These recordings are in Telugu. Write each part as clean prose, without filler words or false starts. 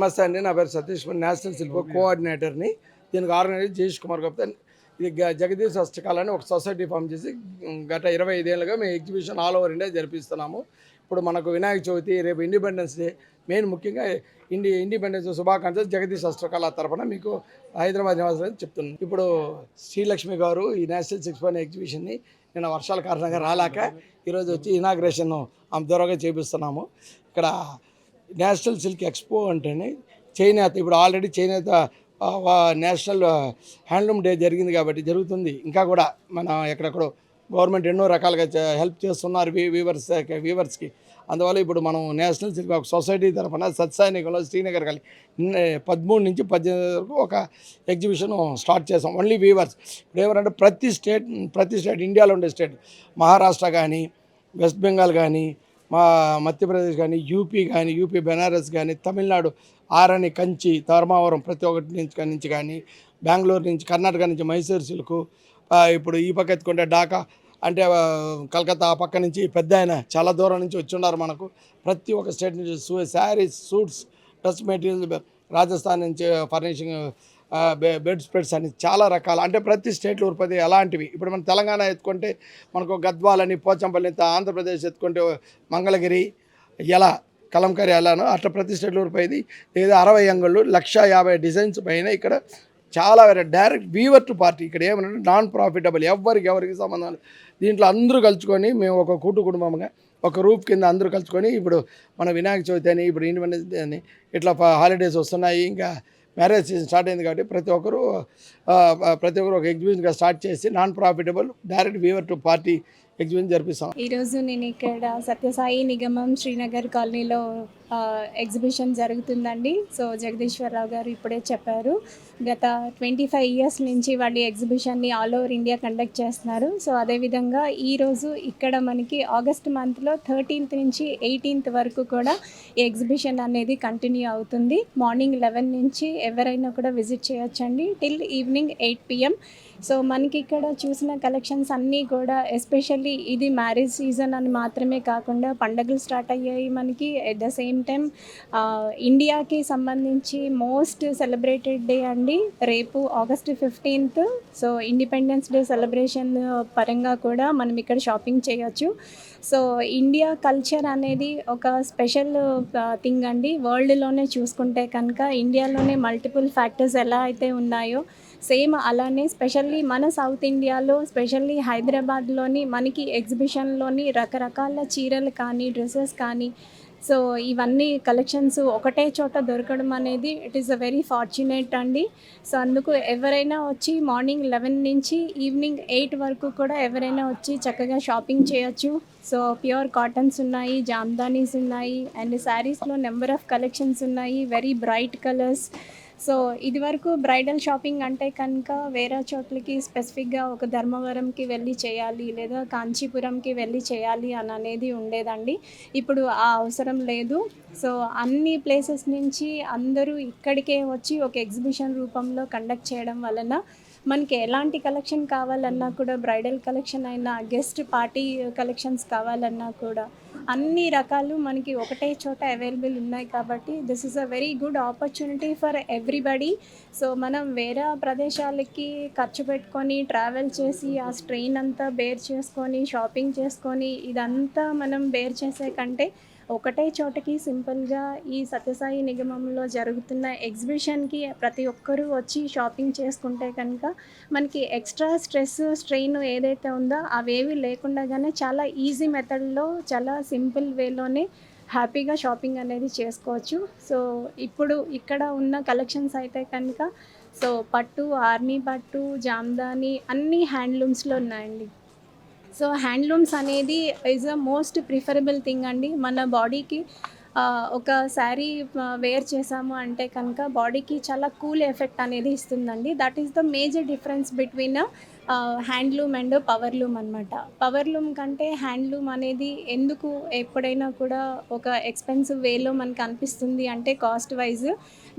నమస్తే అండి. నా పేరు సతీష్, నేషనల్ సిల్క్ కోఆర్డినేటర్ని. దీనికి ఆర్గనైజర్ జయేష్ కుమార్ గుప్తా. ఇది జగదీష్ హస్తకళని ఒక సొసైటీ ఫామ్ చేసి గత 25 ఏళ్ళుగా మేము ఎగ్జిబిషన్ ఆల్ ఓవర్ ఇండియా జరిపిస్తున్నాము. ఇప్పుడు మనకు వినాయక చవితి, రేపు ఇండిపెండెన్స్ డే, మెయిన్ ముఖ్యంగా ఇండిపెండెన్స్ శుభాకాంక్షలు జగదీష్ హస్తకళ తరఫున మీకు హైదరాబాద్ నివాసులని చెప్తున్నాను. ఇప్పుడు శ్రీలక్ష్మి గారు ఈ నేషనల్ సిల్క్ పైన ఎగ్జిబిషన్ని నిన్న వర్షాల కారణంగా రాలేక ఈరోజు వచ్చి ఇనాగ్రేషన్ ఆమె దూరంగా చేపిస్తున్నాము. ఇక్కడ నేషనల్ సిల్క్ ఎక్స్పో అంటేనే చేనేత, ఇప్పుడు ఆల్రెడీ చేనేత నేషనల్ హ్యాండ్లూమ్ డే జరిగింది కాబట్టి జరుగుతుంది. ఇంకా కూడా మన ఎక్కడెక్కడో గవర్నమెంట్ ఎన్నో రకాలుగా హెల్ప్ చేస్తున్నారు వీవర్స్కి. అందువల్ల ఇప్పుడు మనం నేషనల్ సిల్క్ ఒక సొసైటీ తరఫున సత్సాయినికంలో శ్రీనగర్ కలిగి 13 నుంచి 18 వరకు ఒక ఎగ్జిబిషన్ స్టార్ట్ చేసాం. Only weavers. ఇప్పుడు ఏమంటే ప్రతి స్టేట్ ఇండియాలో ఉండే స్టేట్, మహారాష్ట్ర కానీ, వెస్ట్ బెంగాల్ కానీ, మధ్యప్రదేశ్ కానీ, యూపీ బెనారస్ కానీ, తమిళనాడు ఆరణి, కంచి, ధర్మావరం ప్రతి ఒక్కటి నుంచి కానీ, బెంగళూరు నుంచి, కర్ణాటక నుంచి మైసూర్ సిల్క్, ఇప్పుడు ఈ పక్క ఎత్తుకుంటే ఢాకా అంటే కలకత్తా, ఆ పక్క నుంచి పెద్ద ఆయన చాలా దూరం నుంచి వచ్చి ఉన్నారు. మనకు ప్రతి ఒక్క స్టేట్ నుంచి saris, suits, dress material, Rajasthan నుంచి ఫర్నిషింగ్, బెడ్ స్ప్రెడ్స్ అని చాలా రకాల, అంటే ప్రతి స్టేట్లో ఉత్పత్తి అలాంటివి. ఇప్పుడు మన తెలంగాణ ఎత్తుకుంటే మనకు గద్వాలని, పోచంపల్లి, ఆంధ్రప్రదేశ్ ఎత్తుకుంటే మంగళగిరి, ఎలా కలంకరీ ఎలానో అట్లా ప్రతి స్టేట్లో ఉత్పత్తి. లేదా 60 అంగుళ్ళు 150 డిజైన్స్ పైన ఇక్కడ చాలా డైరెక్ట్ వీవర్ టు పార్టీ. ఇక్కడ ఏమన్నా నాన్ ప్రాఫిటబుల్, ఎవరికి సంబంధం. దీంట్లో అందరూ కలుసుకొని మేము ఒక కుటుంబంగా ఒక రూప్ కింద అందరూ కలుసుకొని, ఇప్పుడు మన వినాయక చవితి అని, ఇప్పుడు ఇండిపెండెన్స్ డే అని, ఇట్లా హాలిడేస్ వస్తున్నాయి, ఇంకా మ్యారేజ్ సీజన్ స్టార్ట్ అయింది కాబట్టి ప్రతి ఒక్కరు ఒక ఎగ్జిబిషన్గా స్టార్ట్ చేసి non profitable direct weaver to party exhibition జరిపిస్తాం. ఈరోజు నేను ఇక్కడ సత్యసాయి నిగమం శ్రీనగర్ కాలనీలో ఎగ్జిబిషన్ జరుగుతుందండి. సో జగదీశ్వరరావు గారు ఇప్పుడే చెప్పారు, గత 25 ఇయర్స్ నుంచి వాళ్ళు ఎగ్జిబిషన్ని ఆల్ ఓవర్ ఇండియా కండక్ట్ చేస్తున్నారు. సో అదేవిధంగా ఈరోజు ఇక్కడ మనకి ఆగస్ట్ మంత్లో 13th నుంచి 18th వరకు కూడా ఈ ఎగ్జిబిషన్ అనేది కంటిన్యూ అవుతుంది. మార్నింగ్ 11 నుంచి ఎవరైనా కూడా విజిట్ చేయొచ్చండి టిల్ ఈవినింగ్ 8 PM. సో మనకి ఇక్కడ చూసిన కలెక్షన్స్ అన్నీ కూడా ఎస్పెషల్లీ ఇది మ్యారేజ్ సీజన్ అని మాత్రమే కాకుండా పండగలు స్టార్ట్ అయ్యాయి మనకి. ఎట్ ద సేమ్ టైం ఇండియాకి సంబంధించి మోస్ట్ సెలబ్రేటెడ్ డే అండి రేపు August 15th. So independence day celebration పరంగా కూడా మనం ఇక్కడ షాపింగ్ చేయొచ్చు. సో ఇండియా కల్చర్ అనేది ఒక స్పెషల్ థింగ్ అండి. వరల్డ్లోనే చూసుకుంటే కనుక ఇండియాలోనే మల్టిపుల్ ఫ్యాక్టర్స్ ఎలా అయితే ఉన్నాయో సేమ్ అలానే స్పెషల్లీ మన సౌత్ ఇండియాలో, స్పెషల్లీ హైదరాబాద్లోని మనకి ఎగ్జిబిషన్లోని రకరకాల చీరలు కానీ, డ్రెస్సెస్ కానీ, సో ఇవన్నీ కలెక్షన్స్ ఒకటే చోట దొరకడం అనేది it is a very fortunate అండి. సో అందుకు ఎవరైనా వచ్చి మార్నింగ్ 11 నుంచి ఈవినింగ్ 8 వరకు కూడా ఎవరైనా వచ్చి చక్కగా షాపింగ్ చేయొచ్చు. సో ప్యూర్ కాటన్స్ ఉన్నాయి, జామ్దానీస్ ఉన్నాయి, అండ్ శారీస్లో నెంబర్ ఆఫ్ కలెక్షన్స్ ఉన్నాయి, వెరీ బ్రైట్ కలర్స్. సో ఇది వరకు బ్రైడల్ షాపింగ్ అంటే కనుక వేరే చోట్లకి స్పెసిఫిక్గా ఒక ధర్మవరంకి వెళ్ళి చేయాలి, లేదా కాంచీపురంకి వెళ్ళి చేయాలి అని అనేది ఉండేదండి. ఇప్పుడు ఆ అవసరం లేదు. సో అన్ని ప్లేసెస్ నుంచి అందరూ ఇక్కడికే వచ్చి ఒక ఎగ్జిబిషన్ రూపంలో కండక్ట్ చేయడం వలన మనకి ఎలాంటి కలెక్షన్ కావాలన్నా కూడా, బ్రైడల్ కలెక్షన్ అయినా, గెస్ట్ పార్టీ కలెక్షన్స్ కావాలన్నా కూడా అన్ని రకాలు మనకి ఒకటే చోట అవైలబుల్ ఉన్నాయి కాబట్టి this is a very good opportunity for everybody. So మనం వేరే ప్రదేశాలకి ఖర్చు పెట్టుకొని ట్రావెల్ చేసి ఆ స్ట్రెయిన్ అంతా బేర్ చేసుకొని షాపింగ్ చేసుకొని ఇదంతా మనం బేర్ చేసే కంటే ఒకటే చోటకి సింపుల్గా ఈ సత్యసాయి నిగమంలో జరుగుతున్న ఎగ్జిబిషన్కి ప్రతి ఒక్కరూ వచ్చి షాపింగ్ చేసుకుంటే కనుక మనకి ఎక్స్ట్రా స్ట్రెయిన్ ఏదైతే ఉందో అవేవి లేకుండానే చాలా ఈజీ మెథడ్లో, చాలా సింపుల్ వేలోనే హ్యాపీగా షాపింగ్ అనేది చేసుకోవచ్చు. సో ఇప్పుడు ఇక్కడ ఉన్న కలెక్షన్స్ అయితే కనుక సో పట్టు, ఆర్మీ పట్టు, జామ్దాని అన్నీ హ్యాండ్లూమ్స్లో ఉన్నాయండి. సో హ్యాండ్లూమ్స్ అనేది is a most preferable thing అండి. మన బాడీకి ఒక శారీ వేర్ చేసాము అంటే కనుక బాడీకి చాలా కూల్ ఎఫెక్ట్ అనేది ఇస్తుందండి. That is the major difference between handloom and powerloom అనమాట. పవర్లూమ్ కంటే హ్యాండ్లూమ్ అనేది ఎందుకు ఎప్పుడైనా కూడా ఒక ఎక్స్పెన్సివ్ వేలో మనకు అనిపిస్తుంది అంటే కాస్ట్ వైజ్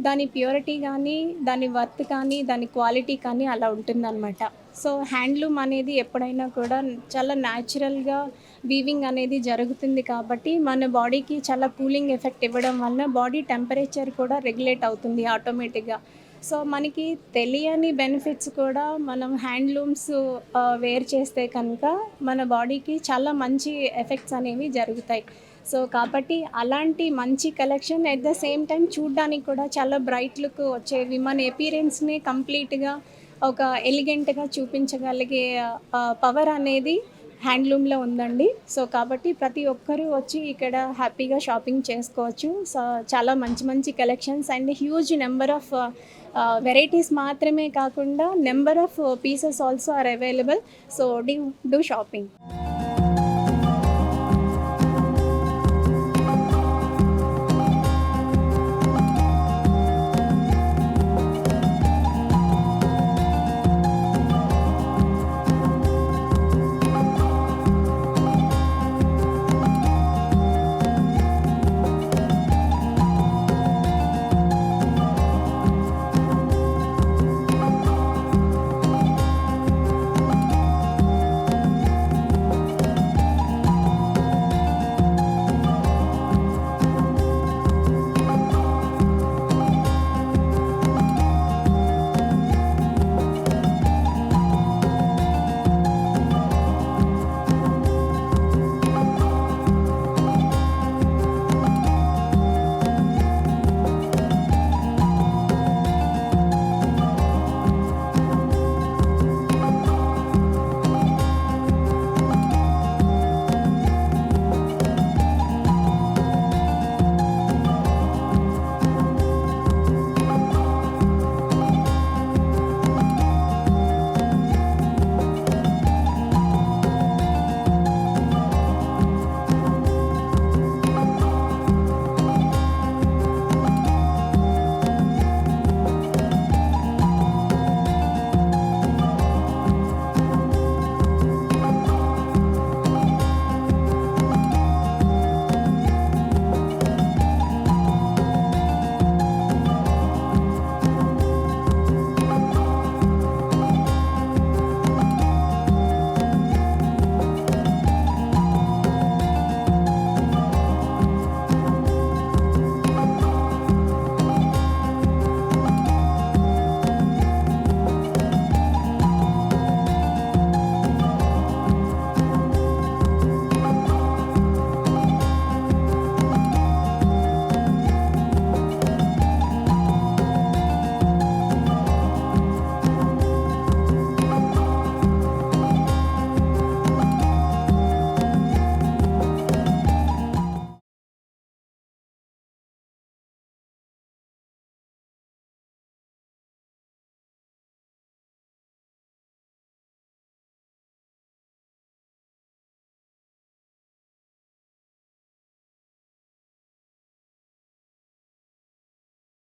దాని ప్యూరిటీ కానీ, దాని వర్త్ కానీ, దాని క్వాలిటీ కానీ అలా ఉంటుందన్నమాట. సో హ్యాండ్లూమ్ అనేది ఎప్పుడైనా కూడా చాలా న్యాచురల్గా వీవింగ్ అనేది జరుగుతుంది కాబట్టి మన బాడీకి చాలా కూలింగ్ ఎఫెక్ట్ ఇవ్వడం వలన బాడీ టెంపరేచర్ కూడా రెగ్యులేట్ అవుతుంది ఆటోమేటిక్గా. సో మనకి తెలియని బెనిఫిట్స్ కూడా మనం హ్యాండ్లూమ్స్ వేర్ చేస్తే కనుక మన బాడీకి చాలా మంచి ఎఫెక్ట్స్ అనేవి జరుగుతాయి. సో కాబట్టి అలాంటి మంచి collection at the same time చూడ్డానికి కూడా చాలా బ్రైట్ లుక్ వచ్చేవి, మన ఎపీరెన్స్ని కంప్లీట్గా ఒక ఎలిగెంట్గా చూపించగలిగే పవర్ అనేది హ్యాండ్లూమ్లో ఉందండి. సో కాబట్టి ప్రతి ఒక్కరూ వచ్చి ఇక్కడ హ్యాపీగా షాపింగ్ చేసుకోవచ్చు. సో చాలా మంచి మంచి collections and huge number of varieties మాత్రమే కాకుండా number of pieces also are available. So do shopping.